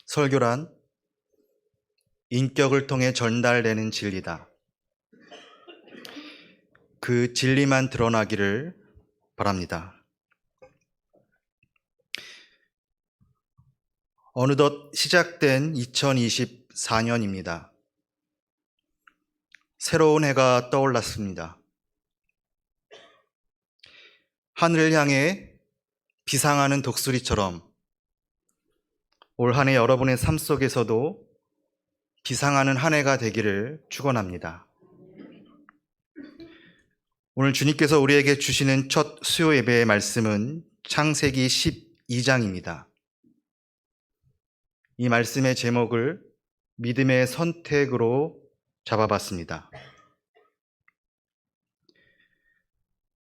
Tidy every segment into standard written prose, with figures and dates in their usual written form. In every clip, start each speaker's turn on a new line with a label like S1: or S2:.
S1: 설교란 인격을 통해 전달되는 진리다. 그 진리만 드러나기를 바랍니다. 어느덧 시작된 2024년입니다. 새로운 해가 떠올랐습니다. 하늘을 향해 비상하는 독수리처럼 올 한 해 여러분의 삶 속에서도 비상하는 한 해가 되기를 축원합니다. 오늘 주님께서 우리에게 주시는 첫 수요 예배의 말씀은 창세기 12장입니다. 이 말씀의 제목을 믿음의 선택으로 잡아봤습니다.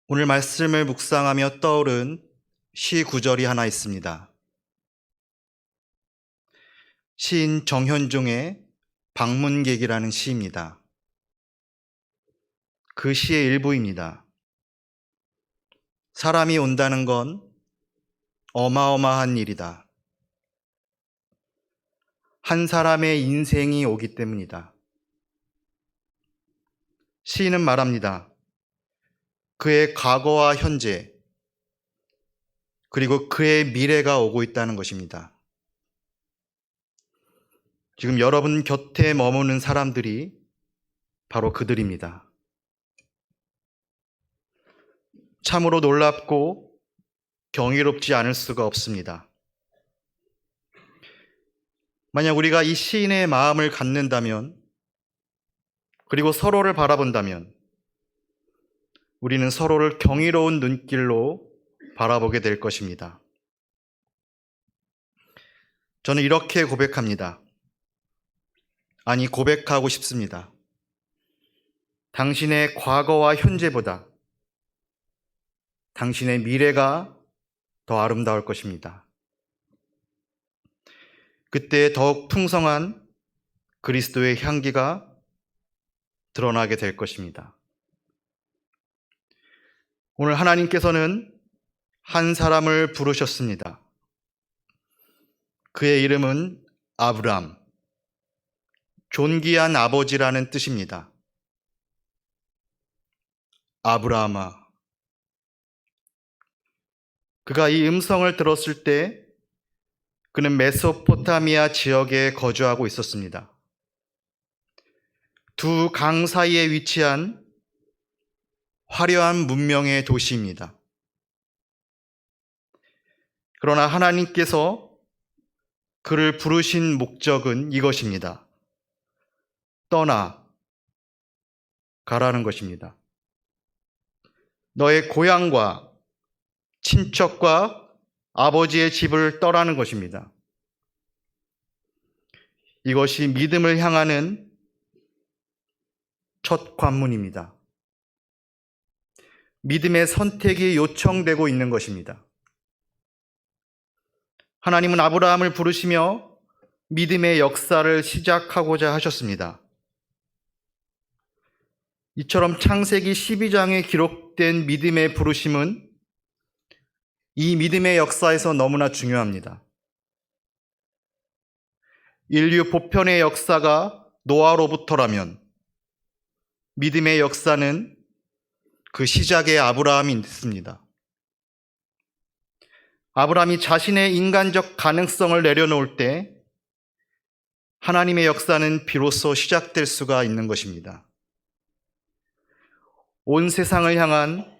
S1: 오늘 말씀을 묵상하며 떠오른 시 구절이 하나 있습니다. 시인 정현종의 방문객이라는 시입니다. 그 시의 일부입니다. 사람이 온다는 건 어마어마한 일이다. 한 사람의 인생이 오기 때문이다. 시인은 말합니다. 그의 과거와 현재, 그리고 그의 미래가 오고 있다는 것입니다. 지금 여러분 곁에 머무는 사람들이 바로 그들입니다. 참으로 놀랍고 경이롭지 않을 수가 없습니다. 만약 우리가 이 시인의 마음을 갖는다면, 그리고 서로를 바라본다면, 우리는 서로를 경이로운 눈길로 바라보게 될 것입니다. 저는 이렇게 고백합니다. 아니, 고백하고 싶습니다. 당신의 과거와 현재보다 당신의 미래가 더 아름다울 것입니다. 그때 더욱 풍성한 그리스도의 향기가 드러나게 될 것입니다. 오늘 하나님께서는 한 사람을 부르셨습니다. 그의 이름은 아브람, 존귀한 아버지라는 뜻입니다. 아브라함아. 그가 이 음성을 들었을 때 그는 메소포타미아 지역에 거주하고 있었습니다. 두 강 사이에 위치한 화려한 문명의 도시입니다. 그러나 하나님께서 그를 부르신 목적은 이것입니다. 떠나 가라는 것입니다. 너의 고향과 친척과 아버지의 집을 떠나는 것입니다. 이것이 믿음을 향하는 첫 관문입니다. 믿음의 선택이 요청되고 있는 것입니다. 하나님은 아브라함을 부르시며 믿음의 역사를 시작하고자 하셨습니다. 이처럼 창세기 12장에 기록된 믿음의 부르심은 이 믿음의 역사에서 너무나 중요합니다. 인류 보편의 역사가 노아로부터라면 믿음의 역사는 그 시작의 아브라함이 있습니다. 아브라함이 자신의 인간적 가능성을 내려놓을 때 하나님의 역사는 비로소 시작될 수가 있는 것입니다. 온 세상을 향한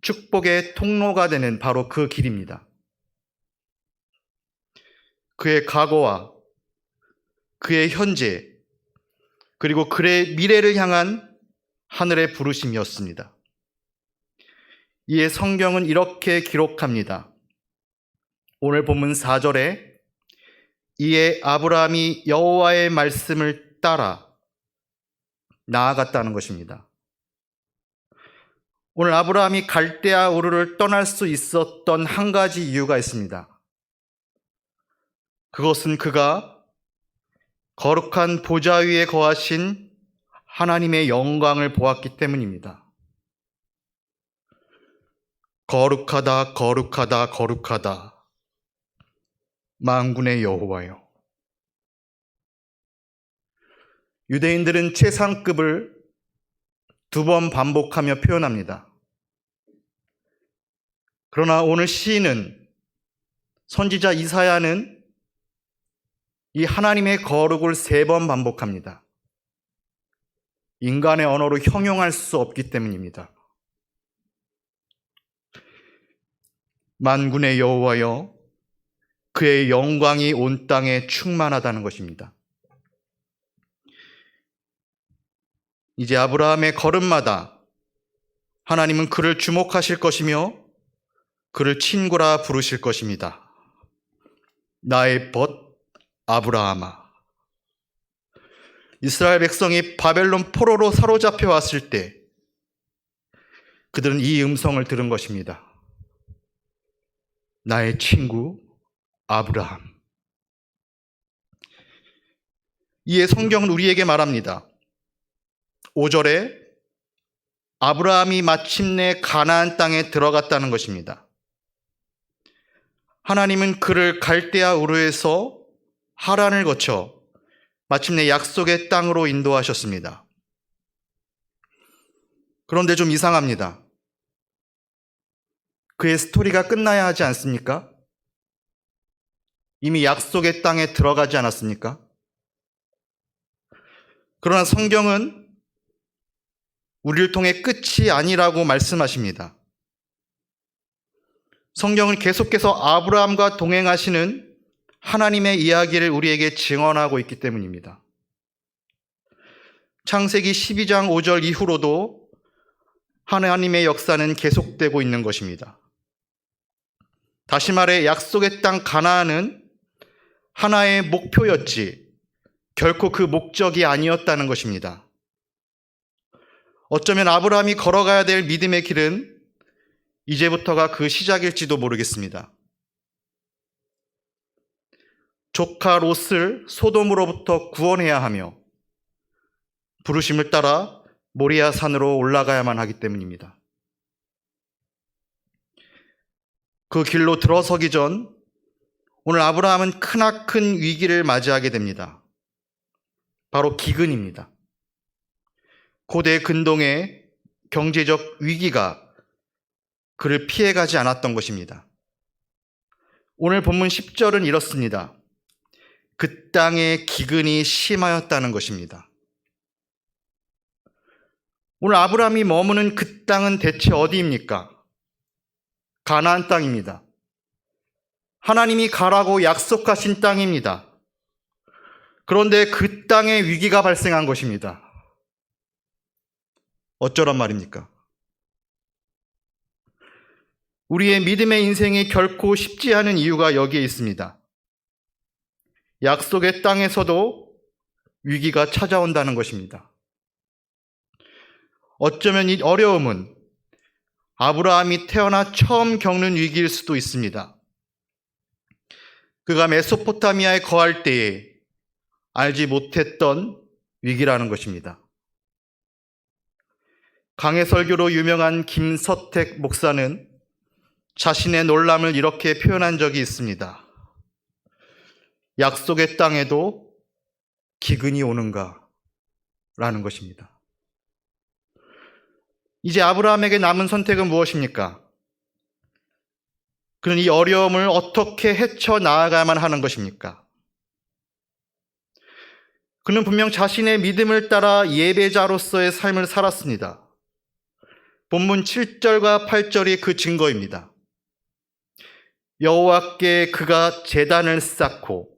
S1: 축복의 통로가 되는 바로 그 길입니다. 그의 과거와 그의 현재, 그리고 그의 미래를 향한 하늘의 부르심이었습니다. 이에 성경은 이렇게 기록합니다. 오늘 본문 4절에 이에 아브라함이 여호와의 말씀을 따라 나아갔다는 것입니다. 오늘 아브라함이 갈대아 우르를 떠날 수 있었던 한 가지 이유가 있습니다. 그것은 그가 거룩한 보좌 위에 거하신 하나님의 영광을 보았기 때문입니다. 거룩하다, 거룩하다, 거룩하다. 만군의 여호와여. 유대인들은 최상급을 2번 반복하며 표현합니다. 그러나 오늘 시인은, 선지자 이사야는 이 하나님의 거룩을 3번 반복합니다. 인간의 언어로 형용할 수 없기 때문입니다. 만군의 여호와여, 그의 영광이 온 땅에 충만하다는 것입니다. 이제 아브라함의 걸음마다 하나님은 그를 주목하실 것이며 그를 친구라 부르실 것입니다. 나의 벗 아브라함아. 이스라엘 백성이 바벨론 포로로 사로잡혀 왔을 때 그들은 이 음성을 들은 것입니다. 나의 친구 아브라함. 이에 성경은 우리에게 말합니다. 5절에 아브라함이 마침내 가나안 땅에 들어갔다는 것입니다. 하나님은 그를 갈대아 우르에서 하란을 거쳐 마침내 약속의 땅으로 인도하셨습니다. 그런데 좀 이상합니다. 그의 스토리가 끝나야 하지 않습니까? 이미 약속의 땅에 들어가지 않았습니까? 그러나 성경은 우리를 통해 끝이 아니라고 말씀하십니다. 성경은 계속해서 아브라함과 동행하시는 하나님의 이야기를 우리에게 증언하고 있기 때문입니다. 창세기 12장 5절 이후로도 하나님의 역사는 계속되고 있는 것입니다. 다시 말해 약속의 땅 가나안은 하나의 목표였지 결코 그 목적이 아니었다는 것입니다. 어쩌면 아브라함이 걸어가야 될 믿음의 길은 이제부터가 그 시작일지도 모르겠습니다. 조카 롯을 소돔으로부터 구원해야 하며 부르심을 따라 모리아 산으로 올라가야만 하기 때문입니다. 그 길로 들어서기 전 오늘 아브라함은 크나큰 위기를 맞이하게 됩니다. 바로 기근입니다. 고대 근동의 경제적 위기가 그를 피해가지 않았던 것입니다. 오늘 본문 10절은 이렇습니다. 그 땅의 기근이 심하였다는 것입니다. 오늘 아브라함이 머무는 그 땅은 대체 어디입니까? 가나안 땅입니다. 하나님이 가라고 약속하신 땅입니다. 그런데 그 땅에 위기가 발생한 것입니다. 어쩌란 말입니까? 우리의 믿음의 인생이 결코 쉽지 않은 이유가 여기에 있습니다. 약속의 땅에서도 위기가 찾아온다는 것입니다. 어쩌면 이 어려움은 아브라함이 태어나 처음 겪는 위기일 수도 있습니다. 그가 메소포타미아에 거할 때에 알지 못했던 위기라는 것입니다. 강해 설교로 유명한 김서택 목사는 자신의 놀람을 이렇게 표현한 적이 있습니다. 약속의 땅에도 기근이 오는가? 라는 것입니다. 이제 아브라함에게 남은 선택은 무엇입니까? 그는 이 어려움을 어떻게 헤쳐나가야만 하는 것입니까? 그는 분명 자신의 믿음을 따라 예배자로서의 삶을 살았습니다. 본문 7절과 8절이 그 증거입니다. 여호와께 그가 제단을 쌓고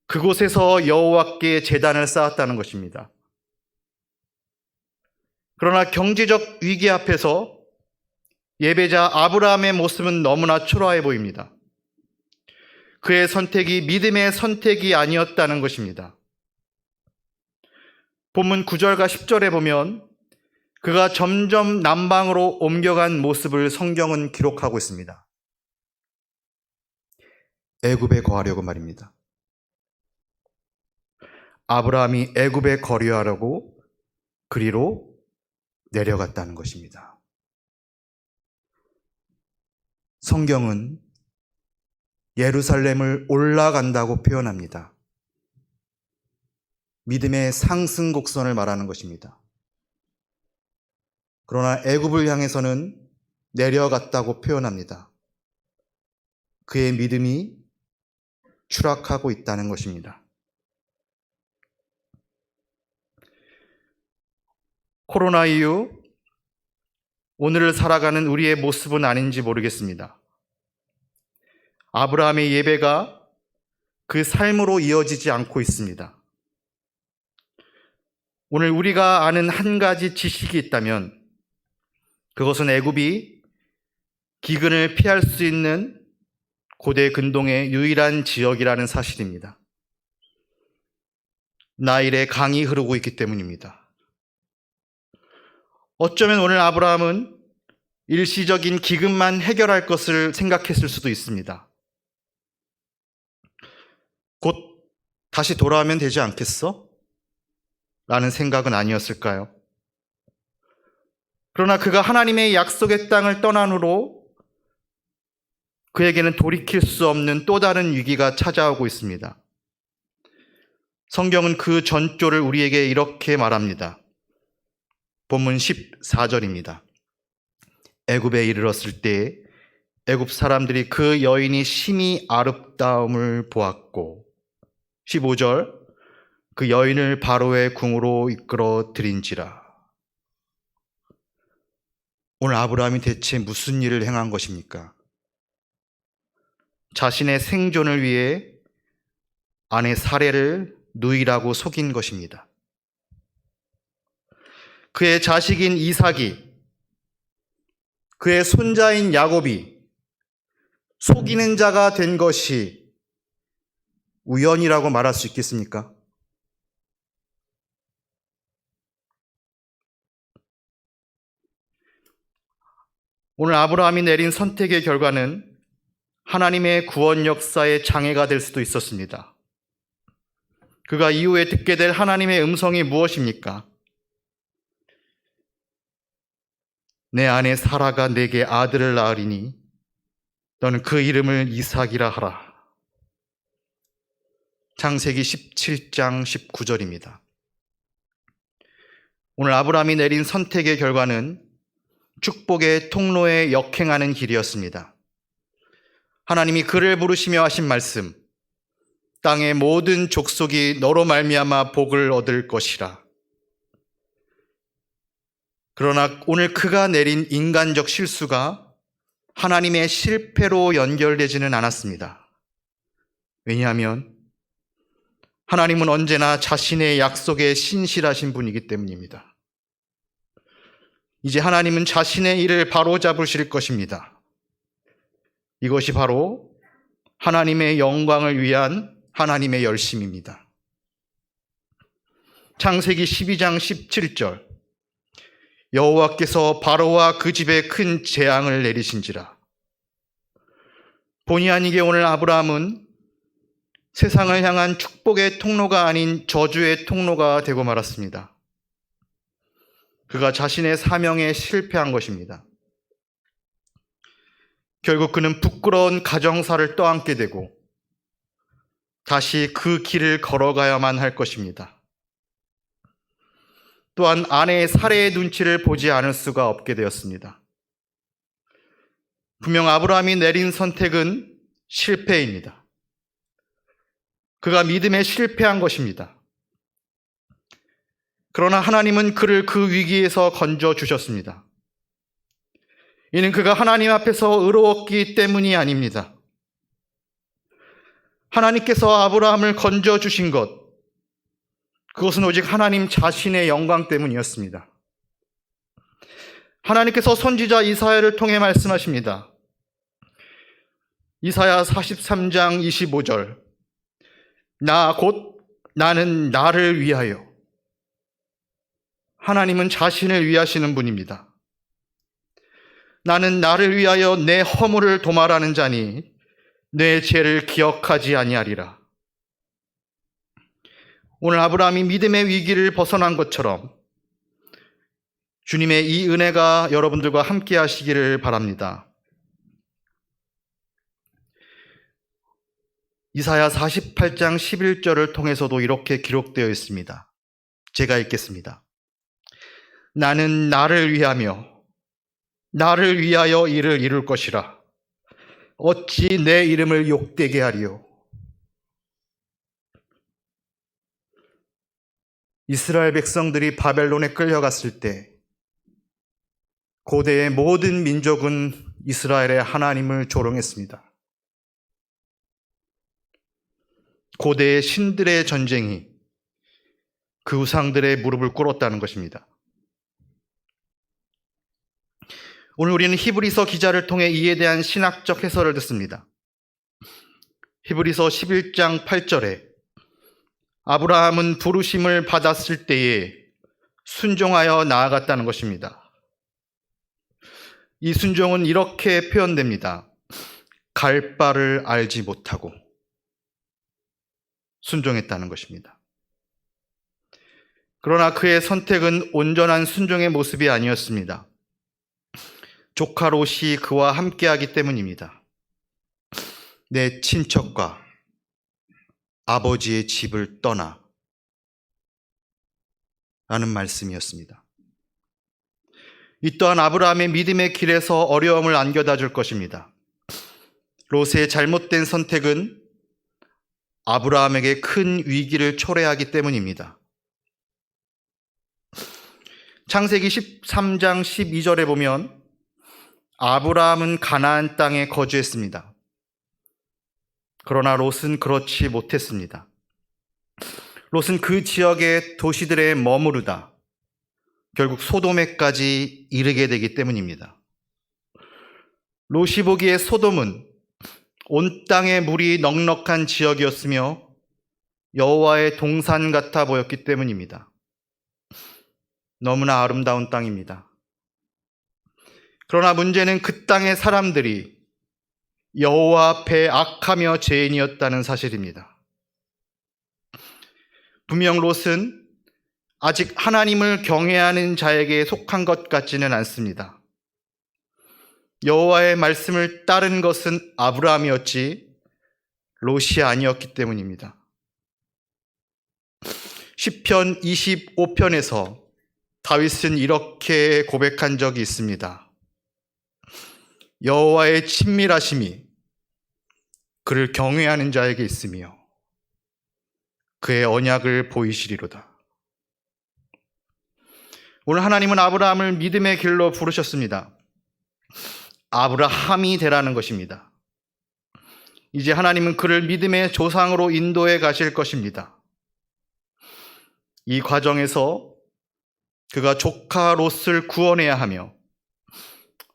S1: 그곳에서 여호와께 제단을 쌓았다는 것입니다. 그러나 경제적 위기 앞에서 예배자 아브라함의 모습은 너무나 초라해 보입니다. 그의 선택이 믿음의 선택이 아니었다는 것입니다. 본문 9절과 10절에 보면 그가 점점 남방으로 옮겨간 모습을 성경은 기록하고 있습니다. 애굽에 거하려고 말입니다. 아브라함이 애굽에 거류하려고 그리로 내려갔다는 것입니다. 성경은 예루살렘을 올라간다고 표현합니다. 믿음의 상승 곡선을 말하는 것입니다. 그러나 애굽을 향해서는 내려갔다고 표현합니다. 그의 믿음이 추락하고 있다는 것입니다. 코로나 이후 오늘을 살아가는 우리의 모습은 아닌지 모르겠습니다. 아브라함의 예배가 그 삶으로 이어지지 않고 있습니다. 오늘 우리가 아는 한 가지 지식이 있다면 그것은 애굽이 기근을 피할 수 있는 고대 근동의 유일한 지역이라는 사실입니다. 나일의 강이 흐르고 있기 때문입니다. 어쩌면 오늘 아브라함은 일시적인 기근만 해결할 것을 생각했을 수도 있습니다. 곧 다시 돌아오면 되지 않겠어? 라는 생각은 아니었을까요? 그러나 그가 하나님의 약속의 땅을 떠난 후로 그에게는 돌이킬 수 없는 또 다른 위기가 찾아오고 있습니다. 성경은 그 전조를 우리에게 이렇게 말합니다. 본문 14절입니다. 애굽에 이르렀을 때 애굽 사람들이 그 여인이 심히 아름다움을 보았고 15절 그 여인을 바로의 궁으로 이끌어 들인지라. 오늘 아브라함이 대체 무슨 일을 행한 것입니까? 자신의 생존을 위해 아내 사레를 누이라고 속인 것입니다. 그의 자식인 이삭이, 그의 손자인 야곱이 속이는 자가 된 것이 우연이라고 말할 수 있겠습니까? 오늘 아브라함이 내린 선택의 결과는 하나님의 구원 역사의 장애가 될 수도 있었습니다. 그가 이후에 듣게 될 하나님의 음성이 무엇입니까? 내 아내 사라가 내게 아들을 낳으리니 너는 그 이름을 이삭이라 하라. 창세기 17장 19절입니다. 오늘 아브라함이 내린 선택의 결과는 축복의 통로에 역행하는 길이었습니다. 하나님이 그를 부르시며 하신 말씀, 땅의 모든 족속이 너로 말미암아 복을 얻을 것이라. 그러나 오늘 그가 내린 인간적 실수가 하나님의 실패로 연결되지는 않았습니다. 왜냐하면 하나님은 언제나 자신의 약속에 신실하신 분이기 때문입니다. 이제 하나님은 자신의 일을 바로잡으실 것입니다. 이것이 바로 하나님의 영광을 위한 하나님의 열심입니다. 창세기 12장 17절 여호와께서 바로와 그 집에 큰 재앙을 내리신지라. 본의 아니게 오늘 아브라함은 세상을 향한 축복의 통로가 아닌 저주의 통로가 되고 말았습니다. 그가 자신의 사명에 실패한 것입니다. 결국 그는 부끄러운 가정사를 떠안게 되고 다시 그 길을 걸어가야만 할 것입니다. 또한 아내의 사레의 눈치를 보지 않을 수가 없게 되었습니다. 분명 아브라함이 내린 선택은 실패입니다. 그가 믿음에 실패한 것입니다. 그러나 하나님은 그를 그 위기에서 건져주셨습니다. 이는 그가 하나님 앞에서 의로웠기 때문이 아닙니다. 하나님께서 아브라함을 건져주신 것, 그것은 오직 하나님 자신의 영광 때문이었습니다. 하나님께서 선지자 이사야를 통해 말씀하십니다. 이사야 43장 25절 나 곧 나는 나를 위하여. 하나님은 자신을 위하시는 분입니다. 나는 나를 위하여 내 허물을 도말하는 자니 내 죄를 기억하지 아니하리라. 오늘 아브라함이 믿음의 위기를 벗어난 것처럼 주님의 이 은혜가 여러분들과 함께 하시기를 바랍니다. 이사야 48장 11절을 통해서도 이렇게 기록되어 있습니다. 제가 읽겠습니다. 나는 나를 위하여 일을 이룰 것이라. 어찌 내 이름을 욕되게 하리요. 이스라엘 백성들이 바벨론에 끌려갔을 때 고대의 모든 민족은 이스라엘의 하나님을 조롱했습니다. 고대의 신들의 전쟁이 그 우상들의 무릎을 꿇었다는 것입니다. 오늘 우리는 히브리서 기자를 통해 이에 대한 신학적 해설을 듣습니다. 히브리서 11장 8절에 아브라함은 부르심을 받았을 때에 순종하여 나아갔다는 것입니다. 이 순종은 이렇게 표현됩니다. 갈 바를 알지 못하고 순종했다는 것입니다. 그러나 그의 선택은 온전한 순종의 모습이 아니었습니다. 조카 롯이 그와 함께하기 때문입니다. 내 친척과 아버지의 집을 떠나 라는 말씀이었습니다. 이 또한 아브라함의 믿음의 길에서 어려움을 안겨다 줄 것입니다. 롯의 잘못된 선택은 아브라함에게 큰 위기를 초래하기 때문입니다. 창세기 13장 12절에 보면 아브라함은 가나안 땅에 거주했습니다. 그러나 롯은 그렇지 못했습니다. 롯은 그 지역의 도시들에 머무르다 결국 소돔에까지 이르게 되기 때문입니다. 롯이 보기에 소돔은 온 땅에 물이 넉넉한 지역이었으며 여호와의 동산 같아 보였기 때문입니다. 너무나 아름다운 땅입니다. 그러나 문제는 그 땅의 사람들이 여호와 앞에 악하며 죄인이었다는 사실입니다. 분명 롯은 아직 하나님을 경외하는 자에게 속한 것 같지는 않습니다. 여호와의 말씀을 따른 것은 아브라함이었지 롯이 아니었기 때문입니다. 시편 25편에서 다윗은 이렇게 고백한 적이 있습니다. 여호와의 친밀하심이 그를 경외하는 자에게 있으며 그의 언약을 보이시리로다. 오늘 하나님은 아브라함을 믿음의 길로 부르셨습니다. 아브라함이 되라는 것입니다. 이제 하나님은 그를 믿음의 조상으로 인도해 가실 것입니다. 이 과정에서 그가 조카 롯을 구원해야 하며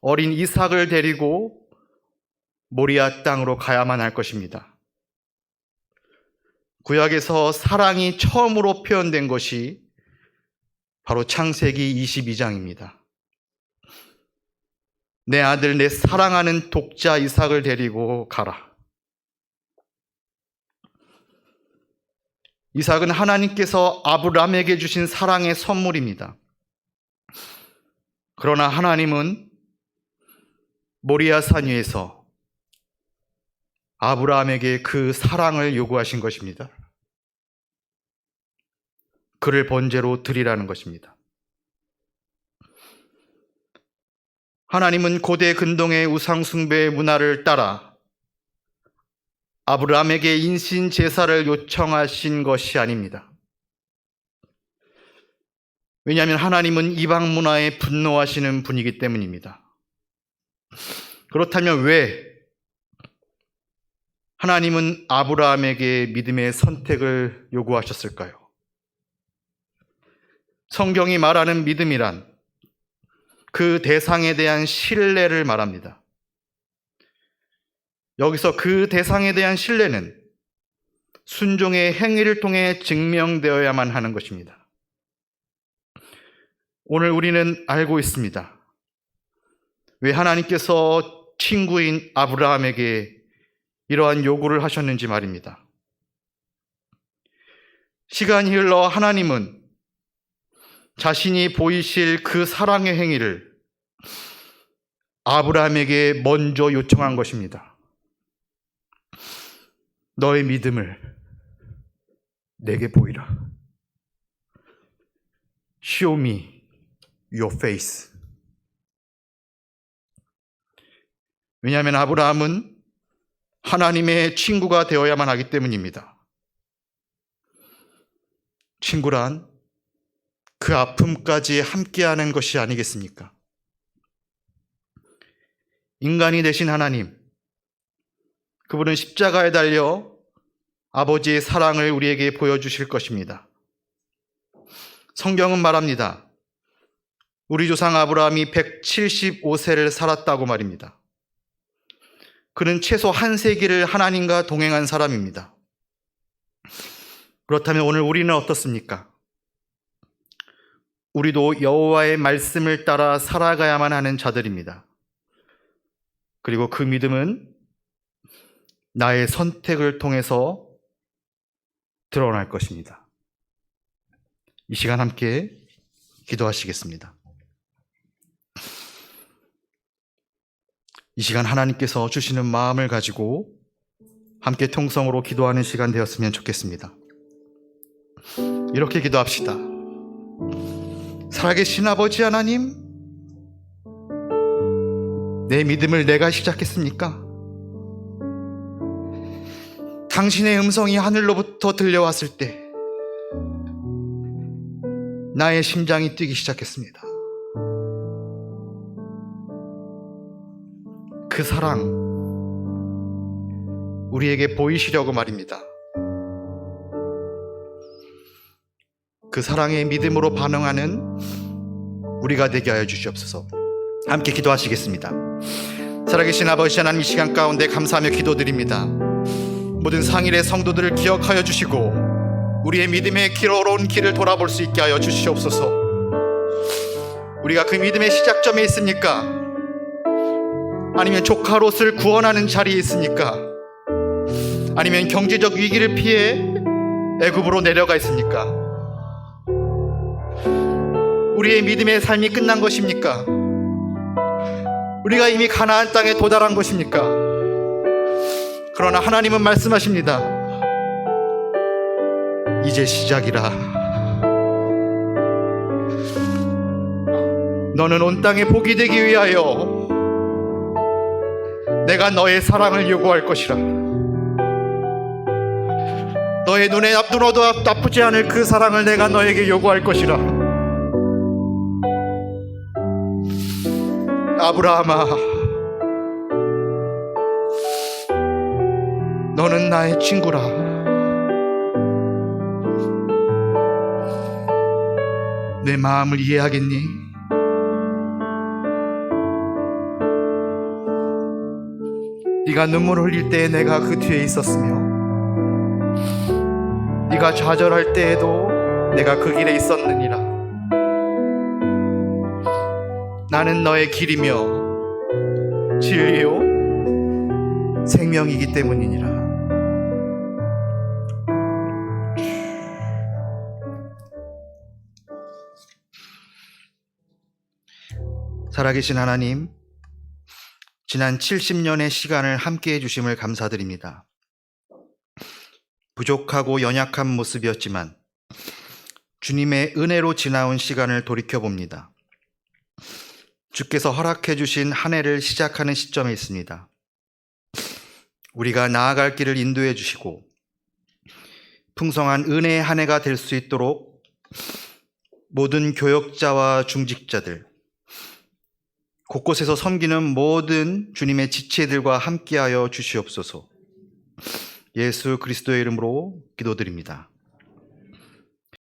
S1: 어린 이삭을 데리고 모리아 땅으로 가야만 할 것입니다. 구약에서 사랑이 처음으로 표현된 것이 바로 창세기 22장입니다. 내 아들, 내 사랑하는 독자 이삭을 데리고 가라. 이삭은 하나님께서 아브라함에게 주신 사랑의 선물입니다. 그러나 하나님은 모리아 산 위에서 아브라함에게 그 사랑을 요구하신 것입니다. 그를 번제로 드리라는 것입니다. 하나님은 고대 근동의 우상숭배 문화를 따라 아브라함에게 인신 제사를 요청하신 것이 아닙니다. 왜냐하면 하나님은 이방 문화에 분노하시는 분이기 때문입니다. 그렇다면 왜 하나님은 아브라함에게 믿음의 선택을 요구하셨을까요? 성경이 말하는 믿음이란 그 대상에 대한 신뢰를 말합니다. 여기서 그 대상에 대한 신뢰는 순종의 행위를 통해 증명되어야만 하는 것입니다. 오늘 우리는 알고 있습니다. 왜 하나님께서 친구인 아브라함에게 이러한 요구를 하셨는지 말입니다. 시간이 흘러 하나님은 자신이 보이실 그 사랑의 행위를 아브라함에게 먼저 요청한 것입니다. 너의 믿음을 내게 보이라. Show me your face. 왜냐하면 아브라함은 하나님의 친구가 되어야만 하기 때문입니다. 친구란 그 아픔까지 함께하는 것이 아니겠습니까? 인간이 되신 하나님, 그분은 십자가에 달려 아버지의 사랑을 우리에게 보여주실 것입니다. 성경은 말합니다. 우리 조상 아브라함이 175세를 살았다고 말입니다. 그는 최소 한 세기를 하나님과 동행한 사람입니다. 그렇다면 오늘 우리는 어떻습니까? 우리도 여호와의 말씀을 따라 살아가야만 하는 자들입니다. 그리고 그 믿음은 나의 선택을 통해서 드러날 것입니다. 이 시간 함께 기도하시겠습니다. 이 시간 하나님께서 주시는 마음을 가지고 함께 통성으로 기도하는 시간 되었으면 좋겠습니다. 이렇게 기도합시다. 살아계신 아버지 하나님, 내 믿음을 내가 시작했습니까? 당신의 음성이 하늘로부터 들려왔을 때 나의 심장이 뛰기 시작했습니다. 그 사랑 우리에게 보이시려고 말입니다. 그 사랑에 믿음으로 반응하는 우리가 되게 하여 주시옵소서. 함께 기도하시겠습니다. 살아계신 아버지 하나님, 이 시간 가운데 감사하며 기도드립니다. 모든 상일의 성도들을 기억하여 주시고 우리의 믿음의 길어온 길을 돌아볼 수 있게 하여 주시옵소서. 우리가 그 믿음의 시작점에 있습니까? 아니면 조카 롯을 구원하는 자리에 있습니까? 아니면 경제적 위기를 피해 애굽으로 내려가 있습니까? 우리의 믿음의 삶이 끝난 것입니까? 우리가 이미 가나안 땅에 도달한 것입니까? 그러나 하나님은 말씀하십니다. 이제 시작이라. 너는 온 땅에 복이 되기 위하여 내가 너의 사랑을 요구할 것이라. 너의 눈에 눈어도 나쁘지 않을 그 사랑을 내가 너에게 요구할 것이라. 아브라함아, 너는 나의 친구라. 내 마음을 이해하겠니? 네가 눈물 흘릴 때에 내가 그 뒤에 있었으며 네가 좌절할 때에도 내가 그 길에 있었느니라. 나는 너의 길이며 진리요 생명이기 때문이니라. 살아계신 하나님, 지난 70년의 시간을 함께해 주심을 감사드립니다. 부족하고 연약한 모습이었지만 주님의 은혜로 지나온 시간을 돌이켜봅니다. 주께서 허락해 주신 한 해를 시작하는 시점에 있습니다. 우리가 나아갈 길을 인도해 주시고 풍성한 은혜의 한 해가 될 수 있도록 모든 교역자와 중직자들, 곳곳에서 섬기는 모든 주님의 지체들과 함께하여 주시옵소서. 예수 그리스도의 이름으로 기도드립니다.